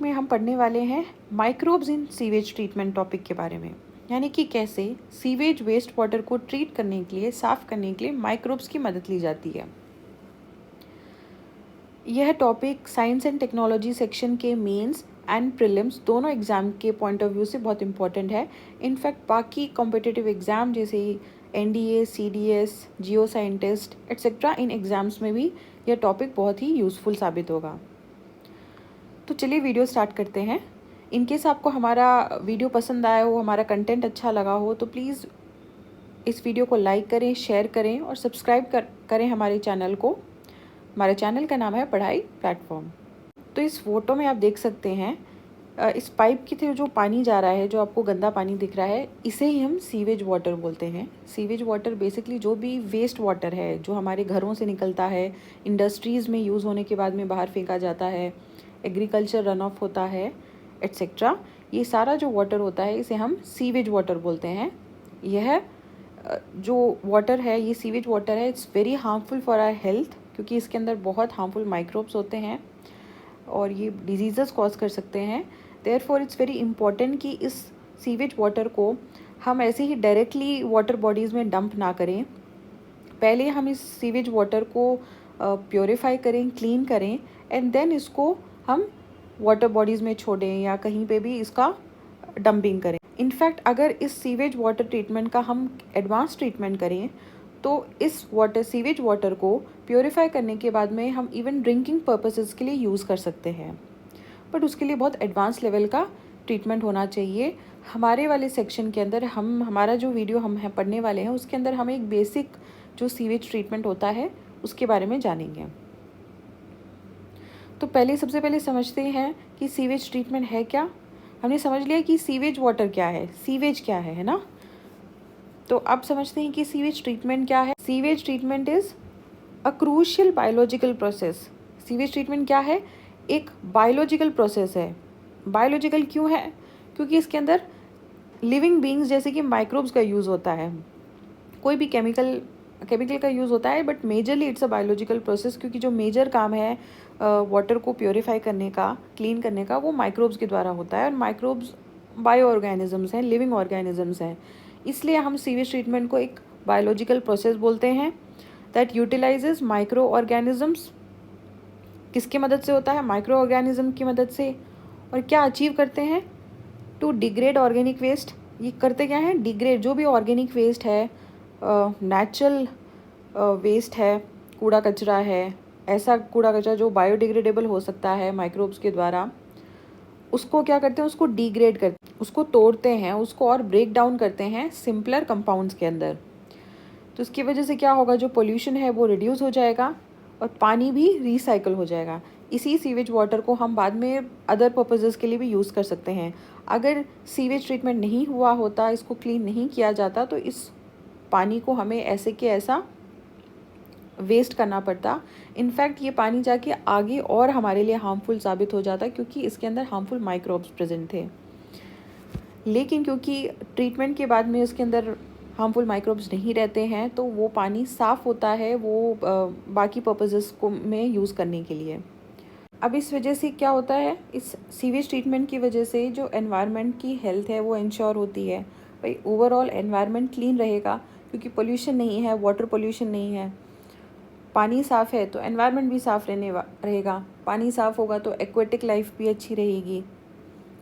में हम पढ़ने वाले हैं microbes in sewage treatment topic के बारे में, यानी कि कैसे सीवेज वेस्ट वाटर को ट्रीट करने के लिए, साफ़ करने के लिए माइक्रोब्स की मदद ली जाती है। यह topic science and technology section के मेंस एंड प्रीलिम्स दोनों एग्ज़ाम के पॉइंट ऑफ व्यू से बहुत इंपॉर्टेंट है। इनफैक्ट बाकी कॉम्पिटिटिव एग्ज़ाम जैसे NDA, CDS, geo scientist etcetera, इन एग्ज़ाम्स में भी यह टॉपिक बहुत ही यूज़फुल साबित होगा। तो चलिए वीडियो स्टार्ट करते हैं। इनकेस आपको हमारा वीडियो पसंद आया हो, हमारा कंटेंट अच्छा लगा हो, तो प्लीज़ इस वीडियो को लाइक करें, शेयर करें और सब्सक्राइब करें हमारे चैनल को। हमारे चैनल का नाम है पढ़ाई प्लेटफॉर्म। तो इस फोटो में आप देख सकते हैं इस पाइप की थ्रू जो पानी जा रहा है, जो आपको गंदा पानी दिख रहा है, इसे ही हम सीवेज वाटर बोलते हैं। सीवेज वाटर बेसिकली जो भी वेस्ट वाटर है जो हमारे घरों से निकलता है, इंडस्ट्रीज़ में यूज़ होने के बाद में बाहर फेंका जाता है, एग्रीकल्चर रन ऑफ होता है एट्सेट्रा, ये सारा जो वाटर होता है इसे हम सीवेज वाटर बोलते हैं। यह जो वाटर है, ये सीवेज वाटर है, it's very harmful for our health, क्योंकि इसके अंदर बहुत हार्मफुल माइक्रोब्स होते हैं और ये डिजीज़ेस कॉज कर सकते हैं। देयरफॉर इट्स वेरी इंपॉर्टेंट कि इस सीवेज वाटर को हम ऐसे ही डायरेक्टली वाटर बॉडीज़ में डंप ना करें। पहले हम इस सीवेज वाटर को प्योरीफाई करें, क्लीन करें, एंड देन इसको हम वाटर बॉडीज़ में छोड़ें या कहीं पे भी इसका डंपिंग करें। इनफैक्ट अगर इस सीवेज वाटर ट्रीटमेंट का हम एडवांस ट्रीटमेंट करें तो इस सीवेज वाटर को प्योरीफाई करने के बाद में हम इवन ड्रिंकिंग पर्पसेस के लिए यूज़ कर सकते हैं, बट उसके लिए बहुत एडवांस लेवल का ट्रीटमेंट होना चाहिए। हमारे वाले सेक्शन के अंदर हमारा जो वीडियो हम पढ़ने वाले हैं उसके अंदर हम एक बेसिक जो सीवेज ट्रीटमेंट होता है उसके बारे में जानेंगे। तो सबसे पहले समझते हैं कि सीवेज ट्रीटमेंट है क्या। हमने समझ लिया कि सीवेज वाटर क्या है, सीवेज क्या है ना। तो अब समझते हैं कि सीवेज ट्रीटमेंट क्या है। Sewage treatment is a crucial biological process. Sewage treatment क्या है? एक बायोलॉजिकल प्रोसेस है। बायोलॉजिकल क्यों है? क्योंकि इसके अंदर लिविंग बींग्स जैसे कि माइक्रोब्स का यूज़ होता है, कोई भी केमिकल का यूज़ होता है, but majorly it's a biological process, क्योंकि जो मेजर काम है वाटर को प्योरीफाई करने का, क्लीन करने का, वो माइक्रोब्स के द्वारा होता है। और माइक्रोब्स बायो ऑर्गेनिजम्स हैं, लिविंग ऑर्गेनिजम्स हैं, इसलिए हम सीवेज ट्रीटमेंट को एक बायोलॉजिकल प्रोसेस बोलते हैं दैट यूटिलाइजेज माइक्रो ऑर्गेनिजम्स। किसकी मदद से होता है? माइक्रो ऑर्गेनिज्म की मदद से। और क्या अचीव करते हैं? To degrade organic waste. ये करते क्या हैं? डिग्रेड जो भी ऑर्गेनिक वेस्ट है, नेचुरल वेस्ट है, कूड़ा कचरा है, ऐसा कूड़ा कचरा जो बायोडिग्रेडेबल हो सकता है माइक्रोब्स के द्वारा, उसको क्या करते हैं? उसको डिग्रेड करते हैं, उसको तोड़ते हैं, उसको और ब्रेक डाउन करते हैं सिंपलर कंपाउंड्स के अंदर। तो इसकी वजह से क्या होगा? जो पोल्यूशन है वो रिड्यूस हो जाएगा और पानी भी रिसाइकल हो जाएगा। इसी सीवेज वाटर को हम बाद में अदर पर्पसेस के लिए भी यूज़ कर सकते हैं। अगर सीवेज ट्रीटमेंट नहीं हुआ होता, इसको क्लीन नहीं किया जाता, तो इस पानी को हमें ऐसे के ऐसा वेस्ट करना पड़ता। इनफैक्ट ये पानी जाके आगे और हमारे लिए हार्मफुल साबित हो जाता, क्योंकि इसके अंदर हार्मफुल माइक्रोब्स प्रेजेंट थे। लेकिन क्योंकि ट्रीटमेंट के बाद में इसके अंदर हार्मफुल माइक्रोब्स नहीं रहते हैं, तो वो पानी साफ़ होता है, वो बाकी पर्पसेस को में यूज़ करने के लिए। अब इस वजह से क्या होता है? इस सीवेज ट्रीटमेंट की वजह से जो एनवायरनमेंट की हेल्थ है वो इंश्योर होती है। भाई ओवरऑल एनवायरनमेंट क्लीन रहेगा, क्योंकि पोल्यूशन नहीं है, वाटर पोल्यूशन नहीं है, पानी साफ़ है, तो एनवायरनमेंट भी साफ़ रहेगा। पानी साफ़ होगा तो एक्वेटिक लाइफ भी अच्छी रहेगी,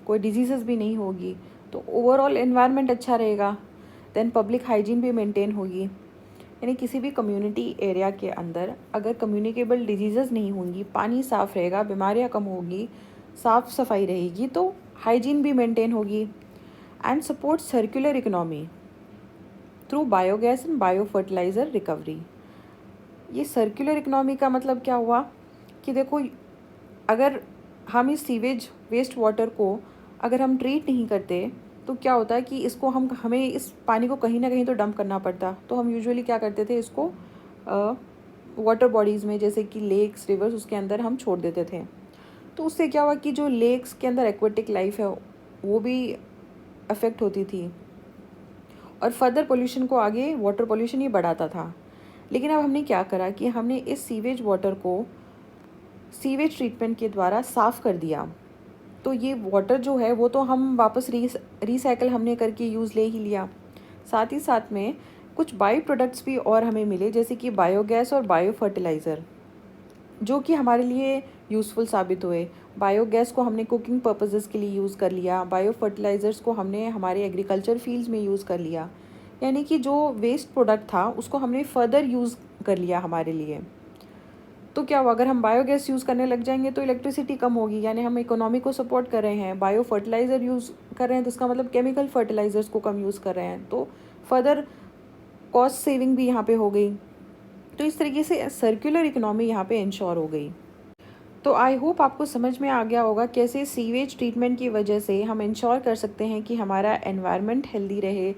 कोई डिजीज़ेस भी नहीं होगी, तो ओवरऑल एनवायरनमेंट अच्छा रहेगा। देन पब्लिक हाइजीन भी मेंटेन होगी, यानी किसी भी कम्युनिटी एरिया के अंदर अगर कम्युनिकेबल डिजीज़ेस नहीं होंगी, पानी साफ़ रहेगा, बीमारियां कम होगी, साफ़ सफाई रहेगी, तो हाइजीन भी मेंटेन होगी। And support circular economy through biogas and bio fertiliser recovery. ये सर्कुलर इकोनॉमी का मतलब क्या हुआ कि देखो, अगर हम इस सीवेज वेस्ट वाटर को अगर हम ट्रीट नहीं करते तो क्या होता है कि इसको हमें इस पानी को कहीं ना कहीं तो डंप करना पड़ता। तो हम यूजुअली क्या करते थे? इसको वाटर बॉडीज़ में, जैसे कि लेक्स, रिवर्स, उसके अंदर हम छोड़ देते थे। तो उससे क्या हुआ कि जो लेक्स के अंदर एक्वेटिक लाइफ है वो भी अफेक्ट होती थी, और फर्दर पोल्यूशन को आगे वाटर पोल्यूशन ही बढ़ाता था। लेकिन अब हमने क्या करा कि हमने इस सीवेज वाटर को सीवेज ट्रीटमेंट के द्वारा साफ़ कर दिया। तो ये वाटर जो है वो तो हम वापस रिसाइकल हमने करके यूज़ ले ही लिया, साथ ही साथ में कुछ बाई प्रोडक्ट्स भी और हमें मिले, जैसे कि बायोगैस और बायो फर्टिलाइज़र, जो कि हमारे लिए यूज़फुल साबित हुए। बायोगैस को हमने कुकिंग पर्पसेस के लिए यूज़ कर लिया, बायो फर्टिलाइज़र्स को हमने हमारे एग्रीकल्चर फील्ड्स में यूज़ कर लिया, यानी कि जो वेस्ट प्रोडक्ट था उसको हमने फर्दर यूज़ कर लिया हमारे लिए। तो क्या हुआ, अगर हम बायोगैस यूज़ करने लग जाएंगे तो इलेक्ट्रिसिटी कम होगी, यानी हम इकोनॉमी को सपोर्ट कर रहे हैं। बायो फर्टिलाइज़र यूज़ कर रहे हैं तो इसका मतलब केमिकल फर्टिलाइज़र्स को कम यूज़ कर रहे हैं, तो फर्दर कॉस्ट सेविंग भी यहाँ पे हो गई। तो इस तरीके से सर्कुलर इकोनॉमी यहाँ पे इंश्योर हो गई। तो आई होप आपको समझ में आ गया होगा कैसे सीवेज ट्रीटमेंट की वजह से हम इंश्योर कर सकते हैं कि हमारा एनवायरनमेंट हेल्दी रहे,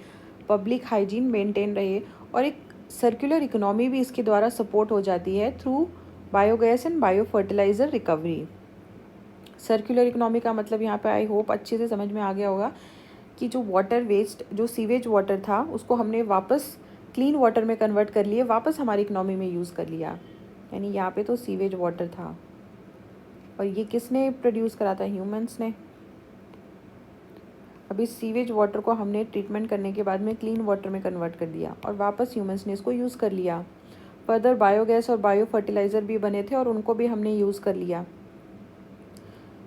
पब्लिक हाइजीन मेंटेन रहे, और एक सर्कुलर इकोनॉमी भी इसके द्वारा सपोर्ट हो जाती है through biogas and bio fertiliser recovery. Circular economy का मतलब यहाँ पे आई होप अच्छे से समझ में आ गया होगा कि जो वाटर वेस्ट, जो सीवेज वाटर था, उसको हमने वापस क्लीन वाटर में कन्वर्ट कर लिए, वापस हमारी इकोनॉमी में यूज़ कर लिया। यानी यहाँ पे तो सीवेज वाटर था, और ये किसने प्रोड्यूस करा था? ह्यूमंस ने। अभी सीवेज वाटर को हमने ट्रीटमेंट करने के बाद में क्लीन वाटर में कन्वर्ट कर दिया, और वापस ह्यूमंस ने इसको यूज़ कर लिया। फर्दर बायोगैस और बायो फर्टिलाइज़र भी बने थे और उनको भी हमने यूज़ कर लिया।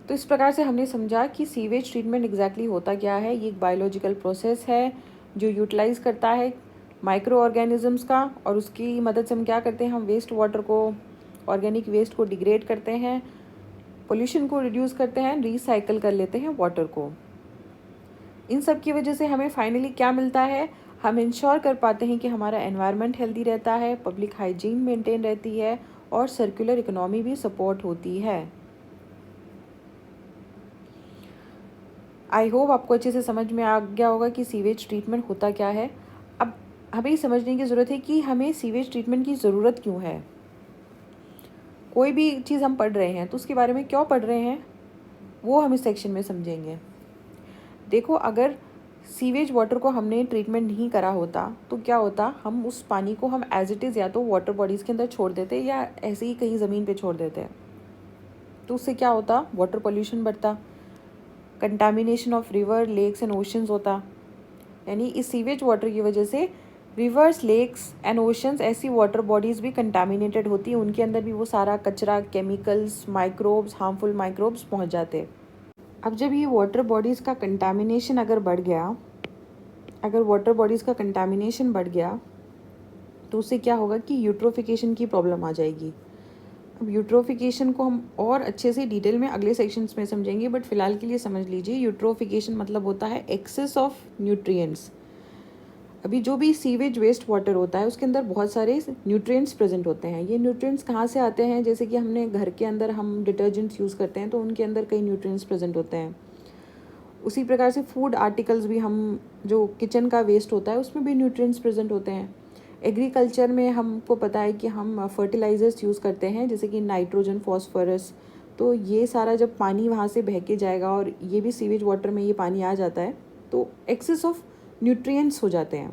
तो इस प्रकार से हमने समझा कि सीवेज ट्रीटमेंट एग्जैक्टली होता क्या है। ये एक बायोलॉजिकल प्रोसेस है जो यूटिलाइज़ करता है माइक्रो ऑर्गेनिजम्स का, और उसकी मदद से हम क्या करते हैं, हम वेस्ट वाटर को, ऑर्गेनिक वेस्ट को डिग्रेड करते हैं, पोल्यूशन को रिड्यूस करते हैं, रिसाइकल कर लेते हैं वाटर को। इन सब की वजह से हमें फाइनली क्या मिलता है, हम इंश्योर कर पाते हैं कि हमारा एनवायरनमेंट हेल्दी रहता है, पब्लिक हाइजीन मेंटेन रहती है, और सर्कुलर इकोनॉमी भी सपोर्ट होती है। आई होप आपको अच्छे से समझ में आ गया होगा कि सीवेज ट्रीटमेंट होता क्या है। अब हमें समझने की ज़रूरत है कि हमें सीवेज ट्रीटमेंट की ज़रूरत क्यों है। कोई भी चीज़ हम पढ़ रहे हैं तो उसके बारे में क्यों पढ़ रहे हैं वो हम इस सेक्शन में समझेंगे। देखो, अगर सीवेज वाटर को हमने ट्रीटमेंट नहीं करा होता तो क्या होता, हम उस पानी को हम एज इट इज़ या तो वाटर बॉडीज़ के अंदर छोड़ देते या ऐसे ही कहीं ज़मीन पे छोड़ देते, तो उससे क्या होता, वाटर पोल्यूशन बढ़ता, contamination of river, lakes and oceans होता। यानी इस सीवेज वाटर की वजह से रिवर्स, लेक्स एंड ओशंस, ऐसी वाटर बॉडीज़ भी कंटामिनेटेड होती, उनके अंदर भी वो सारा कचरा, केमिकल्स, माइक्रोब्स, हार्मफुल माइक्रोब्स पहुंच जाते। अब जब ये वाटर बॉडीज़ का कंटामिनेशन अगर बढ़ गया, अगर वाटर बॉडीज़ का कंटामिनेशन बढ़ गया तो उससे क्या होगा कि यूट्रोफिकेशन की प्रॉब्लम आ जाएगी। अब यूट्रोफिकेशन को हम और अच्छे से डिटेल में अगले सेक्शंस में समझेंगे, बट फिलहाल के लिए समझ लीजिए, यूट्रोफिकेशन मतलब होता है एक्सेस ऑफ न्यूट्रिएंट्स। अभी जो भी सीवेज वेस्ट वाटर होता है उसके अंदर बहुत सारे न्यूट्रिएंट्स प्रेजेंट होते हैं। ये न्यूट्रिएंट्स कहाँ से आते हैं, जैसे कि हमने घर के अंदर हम डिटर्जेंट्स यूज़ करते हैं तो उनके अंदर कई न्यूट्रिएंट्स प्रेजेंट होते हैं। उसी प्रकार से फूड आर्टिकल्स भी, हम जो किचन का वेस्ट होता है उसमें भी न्यूट्रिएंट्स प्रेजेंट होते हैं। एग्रीकल्चर में हमको पता है कि हम फर्टिलाइज़र्स यूज़ करते हैं जैसे कि नाइट्रोजन, फॉस्फोरस, तो ये सारा जब पानी वहाँ से बह के जाएगा और ये भी सीवेज वाटर में ये पानी आ जाता है तो एक्सेस ऑफ न्यूट्रिएंट्स हो जाते हैं।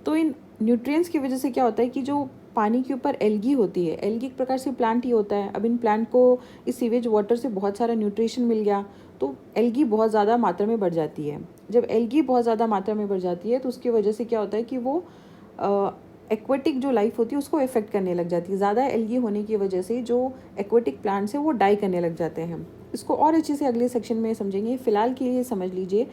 तो इन न्यूट्रिएंट्स की वजह से क्या होता है कि जो पानी के ऊपर एल्गी होती है, एल्गी एक प्रकार से प्लांट ही होता है। अब इन प्लांट को इस सीवेज वाटर से बहुत सारा न्यूट्रिशन मिल गया तो एल्गी बहुत ज़्यादा मात्रा में बढ़ जाती है। जब एल्गी बहुत ज़्यादा मात्रा में बढ़ जाती है तो उसकी वजह से क्या होता है कि वो एक्वेटिक जो लाइफ होती है उसको इफेक्ट करने लग जाती है। ज़्यादा एल्गी होने की वजह से जो एक्वेटिक प्लांट्स हैं वो डाई करने लग जाते हैं। इसको और अच्छे से अगले सेक्शन में समझेंगे। फ़िलहाल के लिए समझ लीजिए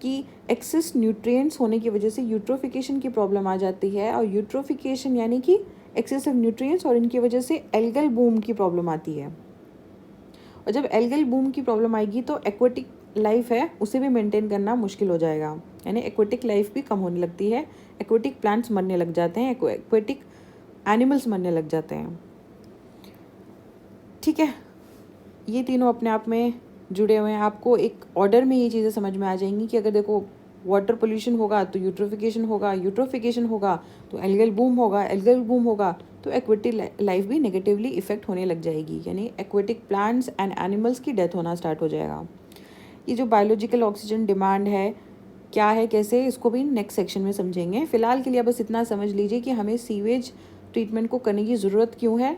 कि एक्सेस न्यूट्रिएंट्स होने की वजह से यूट्रोफिकेशन की प्रॉब्लम आ जाती है, और यूट्रोफिकेशन यानी कि एक्सेसिव न्यूट्रिएंट्स, और इनकी वजह से एल्गल बूम की प्रॉब्लम आती है। और जब एल्गल बूम की प्रॉब्लम आएगी तो एक्वेटिक लाइफ है उसे भी मेंटेन करना मुश्किल हो जाएगा, यानी एक्वेटिक लाइफ भी कम होने लगती है, एक्वेटिक प्लांट्स मरने लग जाते हैं, एक्वेटिक एनिमल्स मरने लग जाते हैं। ठीक है, ये तीनों अपने आप में जुड़े हुए हैं। आपको एक ऑर्डर में ये चीज़ें समझ में आ जाएंगी कि अगर देखो वाटर पोल्यूशन होगा तो यूट्रोफिकेशन होगा, यूट्रोफिकेशन होगा तो एल्गल बूम होगा, एल्गल बूम होगा तो एक्वेटिक लाइफ भी नेगेटिवली इफेक्ट होने लग जाएगी, यानी एक्वेटिक प्लांट्स एंड एनिमल्स की डेथ होना स्टार्ट हो जाएगा। ये जो बायोलॉजिकल ऑक्सीजन डिमांड है क्या है, कैसे, इसको भी नेक्स्ट सेक्शन में समझेंगे। फ़िलहाल के लिए बस इतना समझ लीजिए कि हमें सीवेज ट्रीटमेंट को करने की ज़रूरत क्यों है।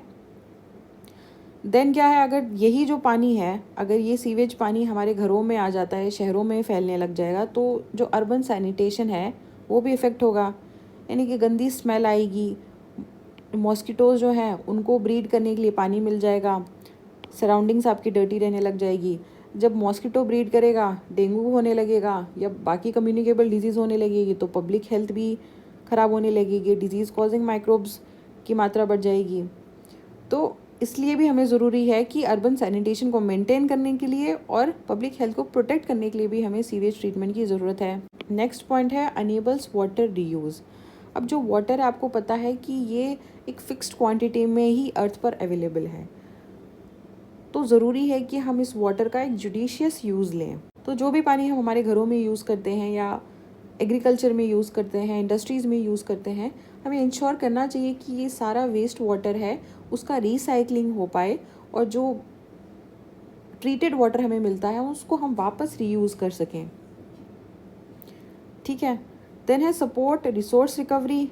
देन क्या है, अगर यही जो पानी है, अगर ये सीवेज पानी हमारे घरों में आ जाता है, शहरों में फैलने लग जाएगा, तो जो अर्बन सैनिटेशन है वो भी इफ़ेक्ट होगा, यानी कि गंदी स्मेल आएगी, मॉस्किटोज़ जो हैं उनको ब्रीड करने के लिए पानी मिल जाएगा, सराउंडिंग्स आपकी डर्टी रहने लग जाएगी। जब मॉस्किटो ब्रीड करेगा, डेंगू होने लगेगा या बाकी कम्युनिकेबल डिजीज़ होने लगेगी, तो पब्लिक हेल्थ भी ख़राब होने लगेगी, डिजीज़ कॉजिंग माइक्रोब्स की मात्रा बढ़ जाएगी। तो इसलिए भी हमें ज़रूरी है कि अर्बन सैनिटेशन को मेंटेन करने के लिए और पब्लिक हेल्थ को प्रोटेक्ट करने के लिए भी हमें सीवेज ट्रीटमेंट की ज़रूरत है। नेक्स्ट पॉइंट है अनेबल्स वाटर रीयूज़। अब जो वाटर है, आपको पता है कि ये एक फ़िक्स्ड क्वांटिटी में ही अर्थ पर अवेलेबल है, तो ज़रूरी है कि हम इस वाटर का एक जुडिशियस यूज़ लें। तो जो भी पानी हम हमारे घरों में यूज़ करते हैं या एग्रीकल्चर में यूज़ करते हैं, इंडस्ट्रीज़ में यूज़ करते हैं, हमें इंश्योर करना चाहिए कि ये सारा वेस्ट वाटर है उसका रिसाइकलिंग हो पाए और जो ट्रीटेड वाटर हमें मिलता है उसको हम वापस रीयूज़ कर सकें। ठीक है। देन है सपोर्ट रिसोर्स रिकवरी।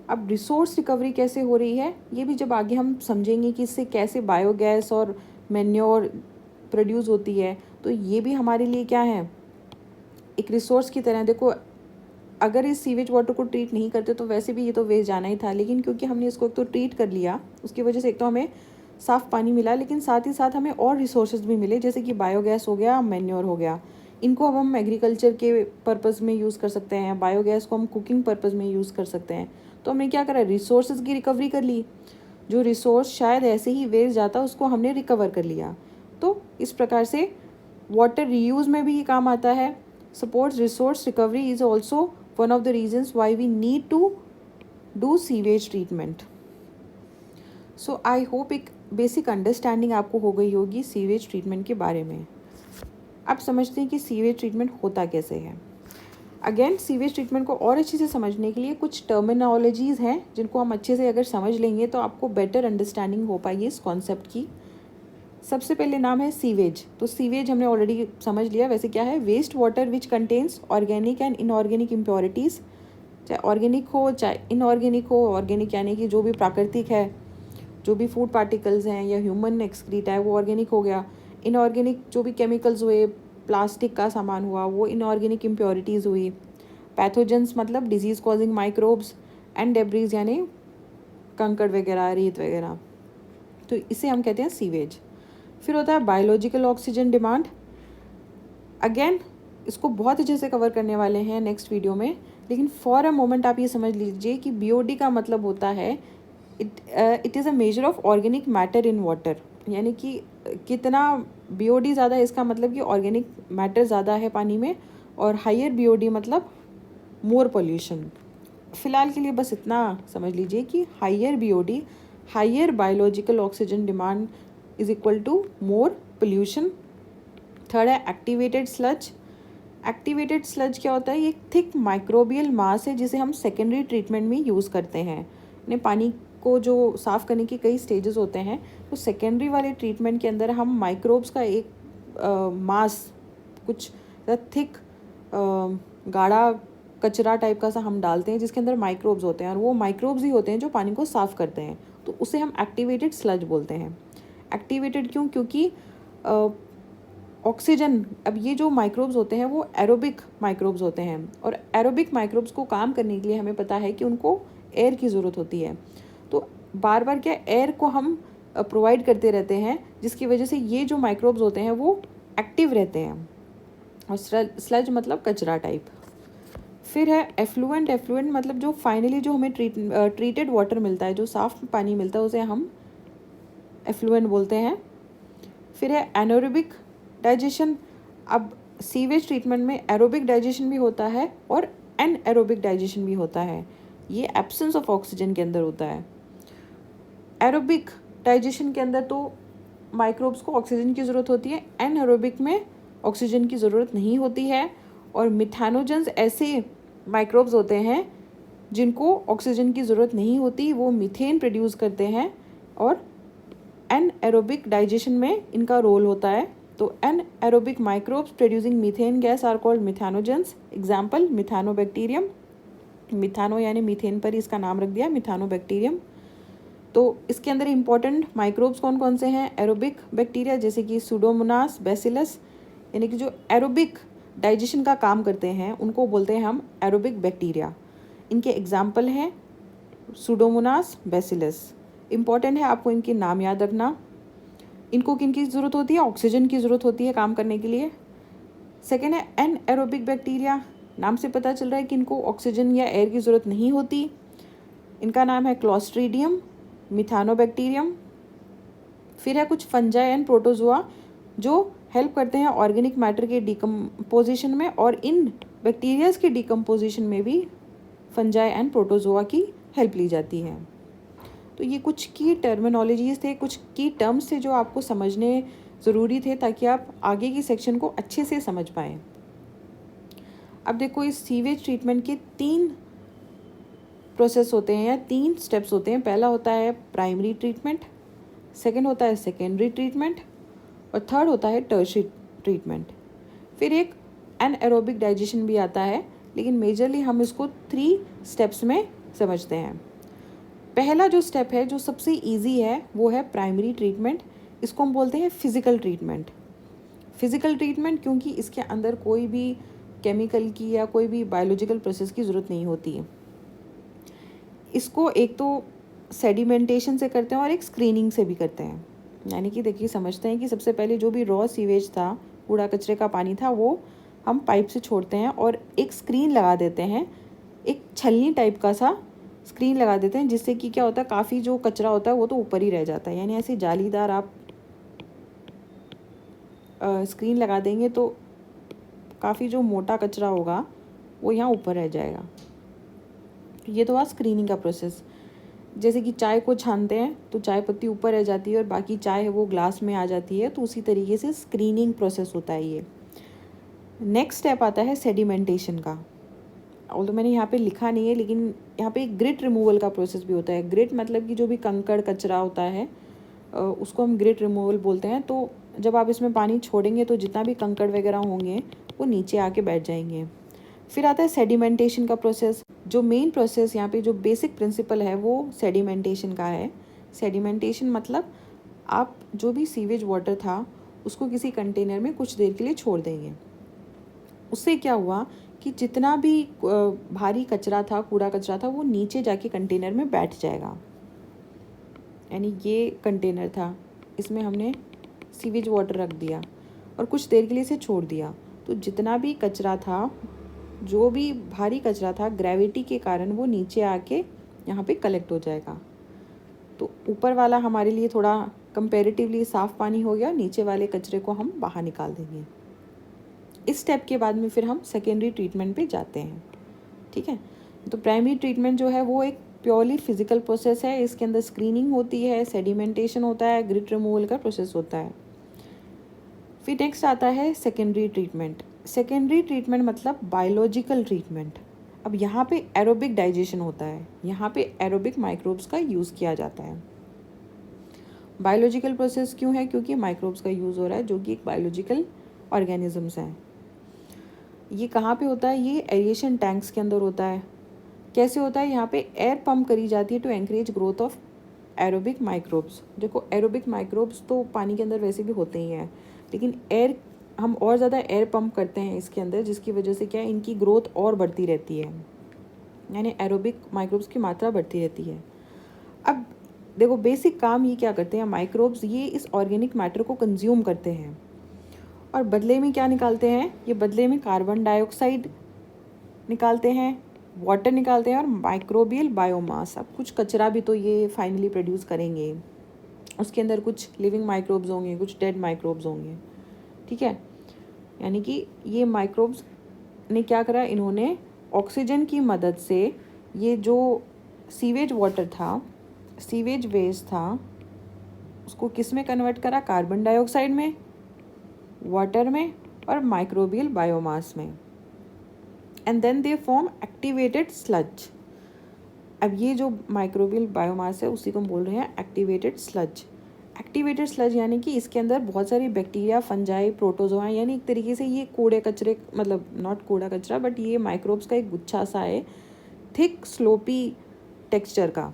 अब रिसोर्स रिकवरी कैसे हो रही है, ये भी जब आगे हम समझेंगे कि इससे कैसे बायोगैस और मैन्योर प्रोड्यूस होती है, तो ये भी हमारे लिए क्या है, एक रिसोर्स की तरह। देखो, अगर इस सीवेज वाटर को ट्रीट नहीं करते तो वैसे भी ये तो वेस्ट जाना ही था, लेकिन क्योंकि हमने इसको एक तो ट्रीट कर लिया, उसकी वजह से एक तो हमें साफ़ पानी मिला, लेकिन साथ ही साथ हमें और रिसोर्सेज भी मिले, जैसे कि बायोगैस हो गया, मैन्योर हो गया। इनको अब हम एग्रीकल्चर के पर्पज़ में यूज़ कर सकते हैं, बायोगैस को हम कुकिंग पर्पज़ में यूज़ कर सकते हैं। तो हमने क्या करा, रिसोर्सेज की रिकवरी कर ली। जो रिसोर्स शायद ऐसे ही वेस्ट जाता, उसको हमने रिकवर कर लिया। तो इस प्रकार से वाटर रीयूज़ में भी ये काम आता है। Supports resource recovery is also one of the reasons why we need to do sewage treatment. So I hope एक बेसिक अंडरस्टैंडिंग आपको हो गई होगी सीवेज ट्रीटमेंट के बारे में। आप समझते हैं कि सीवेज ट्रीटमेंट होता कैसे है। अगेन, सीवेज ट्रीटमेंट को और अच्छे से समझने के लिए कुछ टर्मिनोलॉजीज़ हैं जिनको हम अच्छे से अगर समझ लेंगे तो आपको बेटर अंडरस्टैंडिंग हो पाएगी इस कॉन्सेप्ट की। सबसे पहले नाम है सीवेज। तो सीवेज हमने ऑलरेडी समझ लिया। वैसे क्या है, waste water which contains organic and inorganic impurities, चाहे ऑर्गेनिक हो चाहे इनऑर्गेनिक हो। ऑर्गेनिक यानी कि जो भी प्राकृतिक है, जो भी फूड पार्टिकल्स हैं या ह्यूमन एक्सक्रीट है, वो ऑर्गेनिक हो गया। इनऑर्गेनिक जो भी केमिकल्स हुए, प्लास्टिक का सामान हुआ, वो इनऑर्गेनिक इम्प्योरिटीज़ हुई। पैथोजेंस मतलब disease causing microbes, and debris यानी कंकड़ वगैरह, रेत वगैरह, तो इसे हम कहते हैं सीवेज। फिर होता है बायोलॉजिकल ऑक्सीजन डिमांड। अगेन, इसको बहुत अच्छे से कवर करने वाले हैं नेक्स्ट वीडियो में, लेकिन फॉर अ मोमेंट आप ये समझ लीजिए कि बीओडी का मतलब होता है it is a measure of organic matter in water, यानी कि कितना बीओडी ज़्यादा है, इसका मतलब कि ऑर्गेनिक मैटर ज़्यादा है पानी में, और हायर बीओडी मतलब मोर पोल्यूशन। फ़िलहाल के लिए बस इतना समझ लीजिए कि higher BOD, higher biological oxygen demand is equal to more pollution. Third है एक्टिवेटेड स्लज। एक्टिवेटेड स्लज क्या होता है, ये एक थिक माइक्रोबियल मास है जिसे हम सेकेंडरी ट्रीटमेंट में यूज़ करते हैं। यानी पानी को जो साफ़ करने के कई स्टेजेस होते हैं, तो सेकेंडरी वाले ट्रीटमेंट के अंदर हम माइक्रोब्स का एक मास, कुछ थिक गाढ़ा कचरा टाइप का सा हम डालते हैं जिसके अंदर माइक्रोब्स होते हैं, और वो माइक्रोब्स ही होते हैं जो पानी को साफ़ करते हैं, तो उसे हम एक्टिवेटेड स्लज बोलते हैं। एक्टिवेटेड क्यों, क्योंकि ऑक्सीजन, अब ये जो माइक्रोब्स होते हैं वो एरोबिक माइक्रोब्स होते हैं, और एरोबिक माइक्रोब्स को काम करने के लिए हमें पता है कि उनको एयर की ज़रूरत होती है। तो बार बार क्या, एयर को हम प्रोवाइड करते रहते हैं, जिसकी वजह से ये जो माइक्रोब्स होते हैं वो एक्टिव रहते हैं। और स्लज मतलब कचरा टाइप। फिर है एफ्लुएंट। एफ्लुएंट मतलब जो फाइनली जो हमें ट्रीटेड वाटर मिलता है, जो साफ़ पानी मिलता है, उसे हम एफ्लुएंट बोलते हैं। फिर है एनारोबिक डाइजेशन। अब सीवेज ट्रीटमेंट में एरोबिक डाइजेशन भी होता है और एनएरोबिक डाइजेशन भी होता है। ये एब्सेंस ऑफ ऑक्सीजन के अंदर होता है। एरोबिक डाइजेशन के अंदर तो माइक्रोब्स को ऑक्सीजन की ज़रूरत होती है, एनएरोबिक में ऑक्सीजन की ज़रूरत नहीं होती है। और मिथेनोजेंस ऐसे माइक्रोब्स होते हैं जिनको ऑक्सीजन की ज़रूरत नहीं होती, वो मीथेन प्रोड्यूस करते हैं, और एनएरोबिक डाइजेशन में इनका रोल होता है। तो anaerobic microbes producing methane gas are called methanogens. Example methanobacterium. Methano यानी मीथेन पर ही इसका नाम रख दिया, मिथानोबैक्टीरियम। तो इसके अंदर इम्पॉर्टेंट माइक्रोब्स कौन कौन से हैं? एरोबिक बैक्टीरिया जैसे कि सूडोमोनास, बैसिलस, यानी कि जो एरोबिक डाइजेशन का काम करते हैं उनको बोलते हैं हम एरोबिक बैक्टीरिया। इनके एग्जाम्पल हैं सूडोमोनास, बैसिलस। इम्पॉर्टेंट है आपको इनके नाम याद रखना। इनको किन की ज़रूरत होती है? ऑक्सीजन की ज़रूरत होती है काम करने के लिए। सेकेंड है एनएरोबिक बैक्टीरिया। नाम से पता चल रहा है कि इनको ऑक्सीजन या एयर की ज़रूरत नहीं होती। इनका नाम है क्लॉस्ट्रीडियम, मिथानोबैक्टीरियम। फिर है कुछ फंजाई एंड प्रोटोजोआ जो हेल्प करते हैं ऑर्गेनिक मैटर के डिकम्पोजिशन में, और इन बैक्टीरियाज के डिकम्पोजिशन में भी फंजाई एंड प्रोटोजोआ की हेल्प ली जाती है। तो ये कुछ की टर्मिनोलॉजीज थे, कुछ की टर्म्स थे जो आपको समझने ज़रूरी थे ताकि आप आगे की सेक्शन को अच्छे से समझ पाएँ। अब देखो, इस सीवेज ट्रीटमेंट के 3 प्रोसेस होते हैं या 3 स्टेप्स होते हैं। पहला होता है प्राइमरी ट्रीटमेंट, सेकंड होता है सेकेंडरी ट्रीटमेंट, और थर्ड होता है टर्शियरी ट्रीटमेंट। फिर एक एनएरोबिक डाइजेशन भी आता है, लेकिन मेजरली हम इसको 3 स्टेप्स में समझते हैं। पहला जो स्टेप है, जो सबसे इजी है, वो है प्राइमरी ट्रीटमेंट। इसको हम बोलते हैं फिज़िकल ट्रीटमेंट। फिज़िकल ट्रीटमेंट क्योंकि इसके अंदर कोई भी केमिकल की या कोई भी बायोलॉजिकल प्रोसेस की ज़रूरत नहीं होती है। इसको एक तो सेडिमेंटेशन से करते हैं और एक स्क्रीनिंग से भी करते हैं। यानी कि देखिए, समझते हैं कि सबसे पहले जो भी रॉ सीवेज था, कूड़ा कचरे का पानी था, वो हम पाइप से छोड़ते हैं और एक स्क्रीन लगा देते हैं, एक छलनी टाइप का सा स्क्रीन लगा देते हैं, जिससे कि क्या होता है, काफ़ी जो कचरा होता है वो तो ऊपर ही रह जाता है। यानी ऐसी जालीदार आप स्क्रीन लगा देंगे तो काफ़ी जो मोटा कचरा होगा वो यहाँ ऊपर रह जाएगा। ये तो हुआ स्क्रीनिंग का प्रोसेस। जैसे कि चाय को छानते हैं तो चाय पत्ती ऊपर रह जाती है और बाकी चाय है वो ग्लास में आ जाती है, तो उसी तरीके से स्क्रीनिंग प्रोसेस होता है ये। नेक्स्ट स्टेप आता है सेडिमेंटेशन का। और तो मैंने यहाँ पे लिखा नहीं है, लेकिन यहाँ पे ग्रिट रिमूवल का प्रोसेस भी होता है। ग्रिट मतलब कि जो भी कंकड़ कचरा होता है उसको हम ग्रिट रिमूवल बोलते हैं। तो जब आप इसमें पानी छोड़ेंगे तो जितना भी कंकड़ वगैरह होंगे वो नीचे आके बैठ जाएंगे। फिर आता है सेडिमेंटेशन का प्रोसेस। जो मेन प्रोसेस यहाँ पे जो बेसिक प्रिंसिपल है वो सेडिमेंटेशन का है। सेडिमेंटेशन मतलब आप जो भी सीवेज वाटर था उसको किसी कंटेनर में कुछ देर के लिए छोड़ देंगे। उससे क्या हुआ कि जितना भी भारी कचरा था, कूड़ा कचरा था, वो नीचे जाके कंटेनर में बैठ जाएगा। यानी ये कंटेनर था, इसमें हमने सीवेज वाटर रख दिया और कुछ देर के लिए इसे छोड़ दिया, तो जितना भी कचरा था, जो भी भारी कचरा था, ग्रेविटी के कारण वो नीचे आके यहाँ पे कलेक्ट हो जाएगा। तो ऊपर वाला हमारे लिए थोड़ा कंपैरेटिवली साफ़ पानी हो गया, नीचे वाले कचरे को हम बाहर निकाल देंगे। इस स्टेप के बाद में फिर हम सेकेंडरी ट्रीटमेंट पे जाते हैं। ठीक है, तो प्राइमरी ट्रीटमेंट जो है वो एक प्योरली फिजिकल प्रोसेस है। इसके अंदर स्क्रीनिंग होती है, सेडिमेंटेशन होता है, ग्रिट रिमूवल का प्रोसेस होता है। फिर नेक्स्ट आता है सेकेंडरी ट्रीटमेंट। सेकेंडरी ट्रीटमेंट मतलब बायोलॉजिकल ट्रीटमेंट। अब यहाँ पे एरोबिक डाइजेशन होता है, यहाँ पे एरोबिक माइक्रोब्स का यूज़ किया जाता है। बायोलॉजिकल प्रोसेस क्यों है? क्योंकि माइक्रोब्स का यूज़ हो रहा है जो कि एक बायोलॉजिकल ऑर्गेनिजम्स हैं। ये कहाँ पे होता है? ये एरिएशन टैंक्स के अंदर होता है। कैसे होता है? यहाँ पे एयर पंप करी जाती है to encourage growth of aerobic microbes. देखो, एरोबिक माइक्रोब्स तो पानी के अंदर वैसे भी होते ही हैं, लेकिन एयर हम और ज़्यादा एयर पंप करते हैं इसके अंदर, जिसकी वजह से क्या है, इनकी ग्रोथ और बढ़ती रहती है, यानी एरोबिक माइक्रोब्स की मात्रा बढ़ती रहती है। अब देखो, बेसिक काम ये क्या करते हैं माइक्रोब्स, ये इस ऑर्गेनिक मैटर को कंज्यूम करते हैं और बदले में क्या निकालते हैं? ये बदले में कार्बन डाइऑक्साइड निकालते हैं, वाटर निकालते हैं और माइक्रोबियल बायोमास। अब कुछ कचरा भी तो ये फाइनली प्रोड्यूस करेंगे, उसके अंदर कुछ लिविंग माइक्रोब्स होंगे, कुछ डेड माइक्रोब्स होंगे। ठीक है, यानी कि ये माइक्रोब्स ने क्या करा, इन्होंने ऑक्सीजन की मदद से ये जो सीवेज वाटर था, सीवेज वेस्ट था, उसको किस में कन्वर्ट करा? कार्बन डाइऑक्साइड में, वाटर में और माइक्रोबियल बायोमास में। And then they form activated sludge. अब ये जो माइक्रोबियल बायोमास है उसी को हम बोल रहे हैं एक्टिवेटेड स्लज। एक्टिवेटेड स्लज यानी कि इसके अंदर बहुत सारी बैक्टीरिया, फंजाई, प्रोटोजोआ, यानी एक तरीके से ये कूड़े कचरे, मतलब नॉट कूड़ा कचरा बट ये माइक्रोब्स का एक गुच्छा सा है, थिक स्लोपी टेक्सचर का।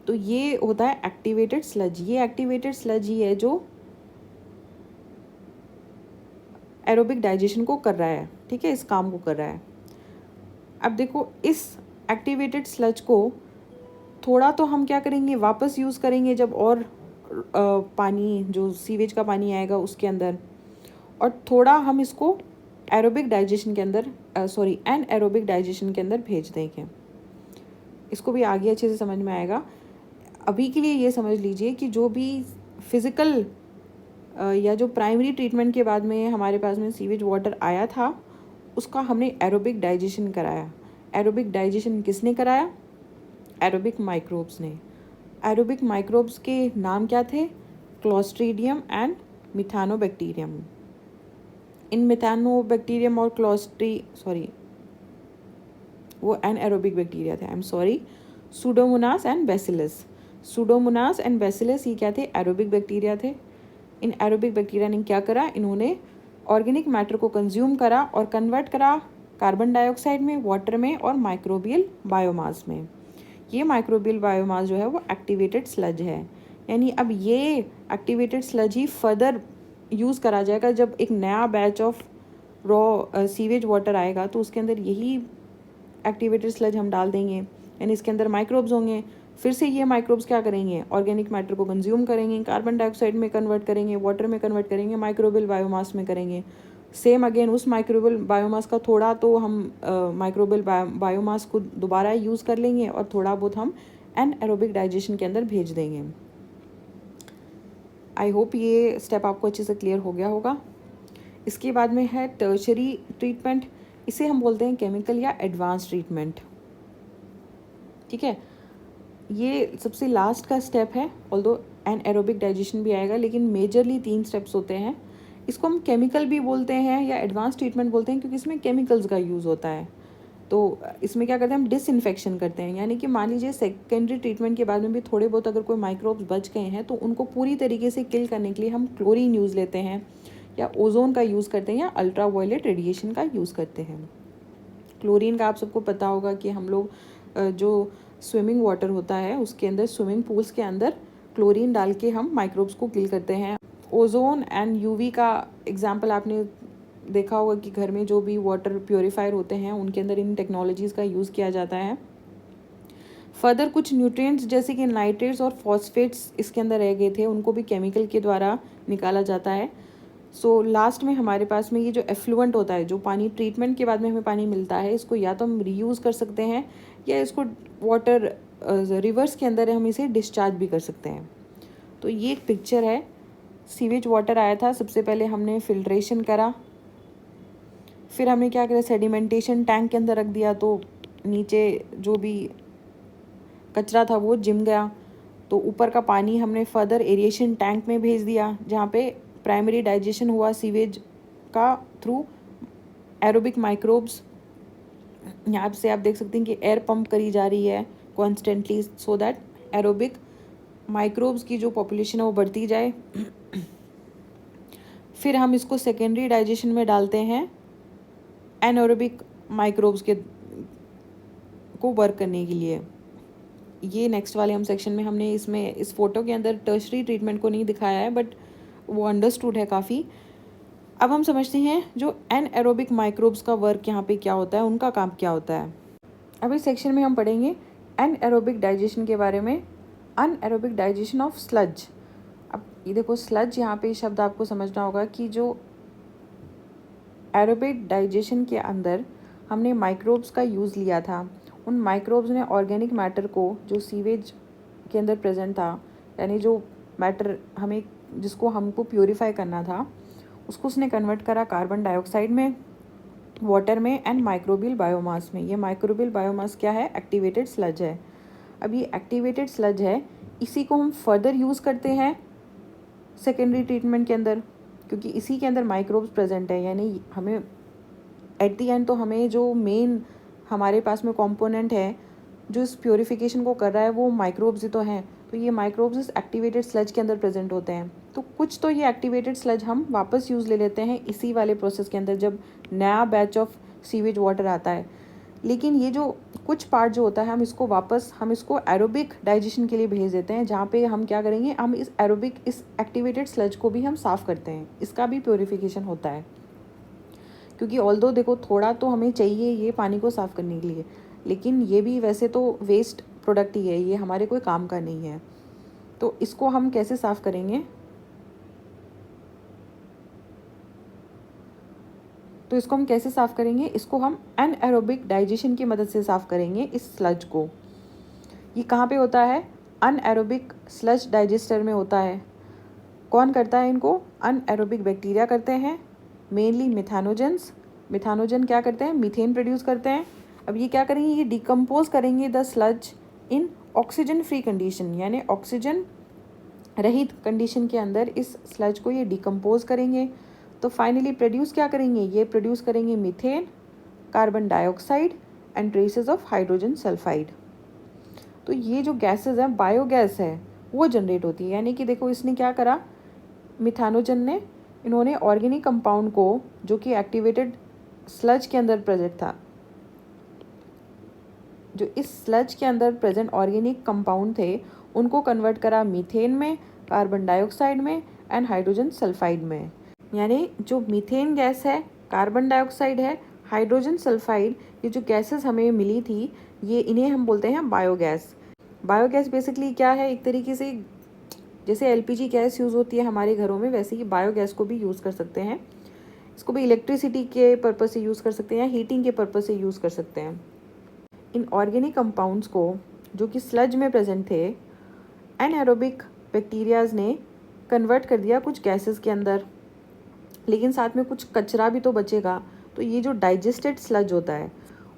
तो ये होता है एक्टिवेटेड स्लज। ये एक्टिवेटेड स्लज ही है जो एरोबिक डाइजेशन को कर रहा है, ठीक है, इस काम को कर रहा है। अब देखो इस एक्टिवेटेड स्लज को थोड़ा तो हम क्या करेंगे, वापस यूज़ करेंगे जब और पानी जो सीवेज का पानी आएगा उसके अंदर, और थोड़ा हम इसको एरोबिक डाइजेशन के अंदर एन एरोबिक डाइजेशन के अंदर भेज देंगे। इसको भी आगे अच्छे से समझ में आएगा। अभी के लिए ये समझ लीजिए कि जो भी फिज़िकल या जो प्राइमरी ट्रीटमेंट के बाद में हमारे पास में सीवेज वाटर आया था, उसका हमने एरोबिक डाइजेशन कराया। एरोबिक डाइजेशन किसने कराया? एरोबिक माइक्रोब्स ने। एरोबिक माइक्रोब्स के नाम क्या थे? Clostridium and मिथानोबैक्टीरियम। इन मिथानोबैक्टीरियम और वो एनएरोबिक बैक्टीरिया थे, I am sorry, Pseudomonas and bacillus. Pseudomonas and bacillus ये क्या थे? एरोबिक बैक्टीरिया थे। इन एरोबिक बैक्टीरिया ने क्या करा? इन्होंने ऑर्गेनिक मैटर को कंज्यूम करा और कन्वर्ट करा कार्बन डाइऑक्साइड में, वाटर में और माइक्रोबियल बायोमास में। ये माइक्रोबियल बायोमास जो है वो एक्टिवेटेड स्लज है। यानी अब ये एक्टिवेटेड स्लज ही फर्दर यूज़ करा जाएगा जब एक नया batch of raw sewage water आएगा, तो उसके अंदर यही एक्टिवेटेड स्लज हम डाल देंगे। यानी इसके अंदर माइक्रोब्स होंगे। फिर से ये माइक्रोब्स क्या करेंगे? ऑर्गेनिक मैटर को कंज्यूम करेंगे, कार्बन डाइऑक्साइड में कन्वर्ट करेंगे, वाटर में कन्वर्ट करेंगे, माइक्रोबियल बायोमास में करेंगे। सेम अगेन उस माइक्रोबियल बायोमास का थोड़ा तो हम माइक्रोबियल बायोमास को दोबारा यूज़ कर लेंगे और थोड़ा बहुत हम एनएरोबिक डाइजेशन के अंदर भेज देंगे। आई होप ये स्टेप आपको अच्छे से क्लियर हो गया होगा। इसके बाद में है टर्शरी ट्रीटमेंट। इसे हम बोलते हैं केमिकल या एडवांस ट्रीटमेंट, ठीक है। ये सबसे लास्ट का स्टेप है, ऑल्दो एनएरोबिक डाइजेशन भी आएगा, लेकिन मेजरली 3 स्टेप्स होते हैं। इसको हम केमिकल भी बोलते हैं या एडवांस ट्रीटमेंट बोलते हैं क्योंकि इसमें केमिकल्स का यूज़ होता है। तो इसमें क्या करते हैं? हम डिसइंफेक्शन करते हैं। यानी कि मान लीजिए सेकेंडरी ट्रीटमेंट के बाद में भी थोड़े बहुत अगर कोई माइक्रोब्स बच गए हैं तो उनको पूरी तरीके से किल करने के लिए हम क्लोरीन यूज़ लेते हैं या ओजोन का यूज़ करते हैं या अल्ट्रा वायलेट रेडिएशन का यूज़ करते हैं। क्लोरीन का आप सबको पता होगा कि हम लोग जो स्विमिंग वाटर होता है उसके अंदर, स्विमिंग पूल्स के अंदर क्लोरीन डाल के हम माइक्रोब्स को किल करते हैं। ओजोन एंड यूवी का एग्जांपल आपने देखा होगा कि घर में जो भी वाटर प्योरीफायर होते हैं उनके अंदर इन टेक्नोलॉजीज़ का यूज़ किया जाता है। फर्दर कुछ न्यूट्रिएंट्स जैसे कि नाइट्रेट्स और फॉस्फेट्स इसके अंदर रह गए थे, उनको भी केमिकल के द्वारा निकाला जाता है। सो लास्ट में हमारे पास में ये जो एफ्लुएंट होता है, जो पानी ट्रीटमेंट के बाद में हमें पानी मिलता है, इसको या तो हम रीयूज़ कर सकते हैं या इसको वाटर रिवर्स के अंदर हम इसे डिस्चार्ज भी कर सकते हैं। तो ये एक पिक्चर है। सीवेज वाटर आया था, सबसे पहले हमने फिल्ट्रेशन करा, फिर हमने क्या करा? सेडिमेंटेशन टैंक के अंदर रख दिया, तो नीचे जो भी कचरा था वो जिम गया। तो ऊपर का पानी हमने फर्दर एरिएशन टैंक में भेज दिया जहाँ पे प्राइमरी डाइजेशन हुआ सीवेज का थ्रू एरोबिक माइक्रोब्स। यहाँ से आप देख सकते हैं कि एयर पंप करी जा रही है constantly so that aerobic microbes की जो पॉपुलेशन है वो बढ़ती जाए। फिर हम इसको सेकेंडरी डाइजेशन में डालते हैं एनएरोबिक माइक्रोब्स के को वर्क करने के लिए। ये नेक्स्ट वाले हम सेक्शन में हमने इसमें इस फोटो के अंदर टर्शरी ट्रीटमेंट को नहीं दिखाया है, बट वो अंडरस्टूड है काफ़ी। अब हम समझते हैं जो एनएरोबिक माइक्रोब्स का वर्क यहाँ पे क्या होता है, उनका काम क्या होता है। अब इस सेक्शन में हम पढ़ेंगे एनएरोबिक डाइजेशन के बारे में, अनएरोबिक डाइजेशन ऑफ स्लज। अब ये देखो स्लज, यहाँ पे शब्द आपको समझना होगा कि जो एरोबिक डाइजेशन के अंदर हमने माइक्रोब्स का यूज़ लिया था, उन माइक्रोब्स ने ऑर्गेनिक मैटर को जो सीवेज के अंदर प्रेजेंट था, यानी जो मैटर हमें जिसको हमको प्योरीफाई करना था, उसको उसने कन्वर्ट करा कार्बन डाइऑक्साइड में, वाटर में एंड माइक्रोबियल बायोमास में। ये माइक्रोबियल बायोमास क्या है? एक्टिवेटेड स्लज है। अब ये एक्टिवेटेड स्लज है, इसी को हम फर्दर यूज़ करते हैं सेकेंडरी ट्रीटमेंट के अंदर, क्योंकि इसी के अंदर माइक्रोब्स प्रेजेंट है। यानी हमें एट दी एंड तो हमें जो मेन हमारे पास में कंपोनेंट है जो इस प्योरीफिकेशन को कर रहा है वो माइक्रोब्स ही तो हैं। तो ये माइक्रोब्स इस एक्टिवेटेड स्लज के अंदर प्रेजेंट होते हैं। तो कुछ तो ये एक्टिवेटेड स्लज हम वापस यूज़ ले लेते हैं इसी वाले प्रोसेस के अंदर, जब नया बैच ऑफ सीवेज वाटर आता है। लेकिन ये जो कुछ पार्ट जो होता है हम इसको एरोबिक डाइजेशन के लिए भेज देते हैं, जहाँ पे हम क्या करेंगे, हम इस एक्टिवेटेड स्लज को भी हम साफ़ करते हैं, इसका भी प्योरीफिकेशन होता है। क्योंकि ऑल्दो देखो थोड़ा तो हमें चाहिए ये पानी को साफ़ करने के लिए, लेकिन ये भी वैसे तो वेस्ट प्रोडक्ट ही है, ये हमारे कोई काम का नहीं है। तो इसको हम कैसे साफ़ करेंगे, इसको हम अनएरोबिक डाइजेशन की मदद से साफ़ करेंगे इस स्लज को। ये कहाँ पे होता है, अनएरोबिक स्लज डाइजेस्टर में होता है। कौन करता है इनको, अनएरोबिक बैक्टीरिया करते हैं, मेनली मिथानोजन क्या करते हैं, मीथेन प्रोड्यूस करते हैं। अब ये क्या करेंगे, ये डिकम्पोज करेंगे the sludge in oxygen free condition, यानी ऑक्सीजन रहित कंडीशन के अंदर इस स्लज को ये डिकम्पोज करेंगे। तो फाइनली प्रोड्यूस क्या करेंगे, ये प्रोड्यूस करेंगे methane, carbon dioxide and traces of hydrogen sulphide. तो ये जो गैसेस हैं, बायोगैस है, वो जनरेट होती है। यानी कि देखो इसने क्या करा, मिथानोजन ने, इन्होंने ऑर्गेनिक कंपाउंड को जो कि एक्टिवेटेड स्लज के अंदर प्रेजेंट था, जो इस स्लज के अंदर प्रेजेंट ऑर्गेनिक कंपाउंड थे, उनको कन्वर्ट करा मीथेन में, कार्बन डाइऑक्साइड में एंड हाइड्रोजन सल्फाइड में। यानी जो मीथेन गैस है, कार्बन डाइऑक्साइड है, हाइड्रोजन सल्फाइड, ये जो गैसेस हमें मिली थी, ये इन्हें हम बोलते हैं बायोगैस। बायोगैस बेसिकली क्या है, एक तरीके से जैसे एलपीजी गैस यूज़ होती है हमारे घरों में, वैसे ही बायोगैस को भी यूज़ कर सकते हैं। इसको भी इलेक्ट्रिसिटी के पर्पज़ से यूज़ कर सकते हैं, हीटिंग के पर्पज़ से यूज़ कर सकते हैं। इन ऑर्गेनिक कंपाउंड्स को जो कि स्लज में प्रेजेंट थे, एनएरोबिक बैक्टीरियाज ने कन्वर्ट कर दिया कुछ गैसेस के अंदर, लेकिन साथ में कुछ कचरा भी तो बचेगा। तो ये जो डाइजेस्टेड स्लज होता है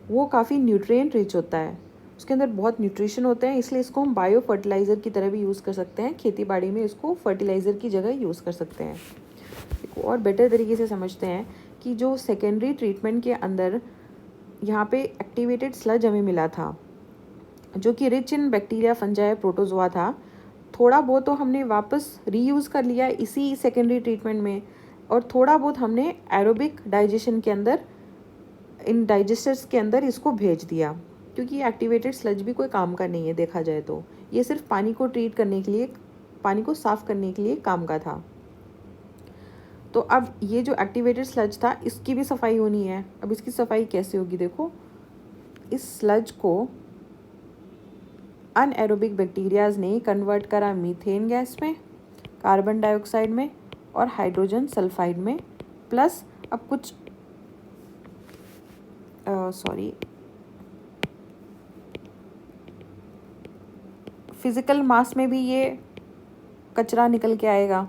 वो काफ़ी न्यूट्रिएंट रिच होता है, उसके अंदर बहुत न्यूट्रिशन होते हैं, इसलिए इसको हम बायो फर्टिलाइज़र की तरह भी यूज़ कर सकते हैं। खेती बाड़ी में इसको फर्टिलाइज़र की जगह यूज़ कर सकते हैं। और बेटर तरीके से समझते हैं कि जो सेकेंडरी ट्रीटमेंट के अंदर यहाँ पे एक्टिवेटेड स्लज हमें मिला था, जो कि rich in bacteria, fungi, protozoa था, थोड़ा बहुत तो हमने वापस रीयूज़ कर लिया इसी सेकेंडरी ट्रीटमेंट में, और थोड़ा बहुत हमने एरोबिक डाइजेशन के अंदर, इन डाइजेस्टर्स के अंदर इसको भेज दिया, क्योंकि ये एक्टिवेटेड स्लज भी कोई काम का नहीं है देखा जाए तो। ये सिर्फ पानी को ट्रीट करने के लिए, पानी को साफ़ करने के लिए काम का था। तो अब ये जो एक्टिवेटेड स्लज था इसकी भी सफाई होनी है। अब इसकी सफाई कैसे होगी, देखो इस स्लज को अनएरोबिक बैक्टीरियाज ने कन्वर्ट करा मीथेन गैस में, कार्बन डाइऑक्साइड में और हाइड्रोजन सल्फाइड में, प्लस अब कुछ फिज़िकल मास में भी ये कचरा निकल के आएगा।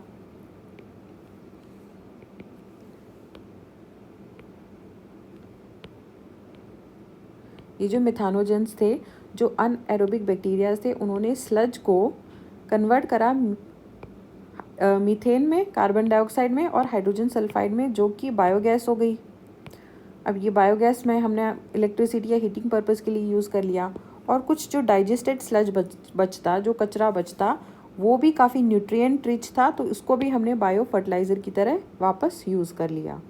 ये जो मिथानोजेंस थे, जो अनएरोबिक बैक्टीरिया थे, उन्होंने स्लज को कन्वर्ट करा मीथेन में, कार्बन डाइऑक्साइड में और हाइड्रोजन सल्फाइड में, जो कि बायोगैस हो गई। अब ये बायोगैस में हमने इलेक्ट्रिसिटी या हीटिंग पर्पज़ के लिए यूज़ कर लिया, और कुछ जो डाइजेस्टेड स्लज बचता, जो कचरा बचता, वो भी काफ़ी न्यूट्रिएंट रिच था, तो इसको भी हमने बायो फर्टिलाइज़र की तरह वापस यूज़ कर लिया।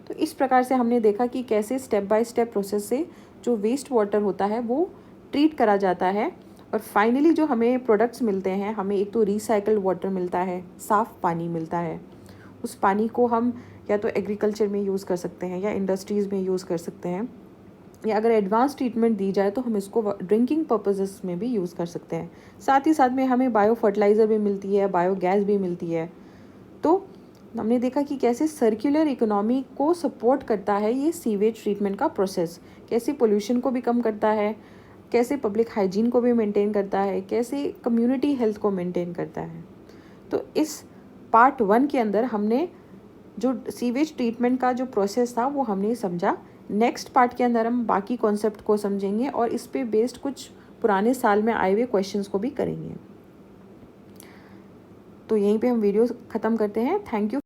तो इस प्रकार से हमने देखा कि कैसे स्टेप बाय स्टेप प्रोसेस से जो वेस्ट वाटर होता है वो ट्रीट करा जाता है, और फाइनली जो हमें प्रोडक्ट्स मिलते हैं, हमें एक तो रिसाइकल्ड वाटर मिलता है, साफ़ पानी मिलता है। उस पानी को हम या तो एग्रीकल्चर में यूज़ कर सकते हैं या इंडस्ट्रीज़ में यूज़ कर सकते हैं, या अगर एडवांस ट्रीटमेंट दी जाए तो हम इसको ड्रिंकिंग पर्पसेस में भी यूज़ कर सकते हैं। साथ ही साथ में हमें बायो फर्टिलाइज़र भी मिलती है, बायोगैस भी मिलती है। तो हमने देखा कि कैसे सर्कुलर इकोनॉमी को सपोर्ट करता है ये सीवेज ट्रीटमेंट का प्रोसेस, कैसे पोल्यूशन को भी कम करता है, कैसे पब्लिक हाइजीन को भी मेंटेन करता है, कैसे कम्युनिटी हेल्थ को मेंटेन करता है। तो इस पार्ट 1 के अंदर हमने जो सीवेज ट्रीटमेंट का जो प्रोसेस था वो हमने समझा। नेक्स्ट पार्ट के अंदर हम बाकी कॉन्सेप्ट को समझेंगे और इस पे बेस्ड कुछ पुराने साल में आए हुए क्वेश्चंस को भी करेंगे। तो यहीं पे हम वीडियो ख़त्म करते हैं। Thank you.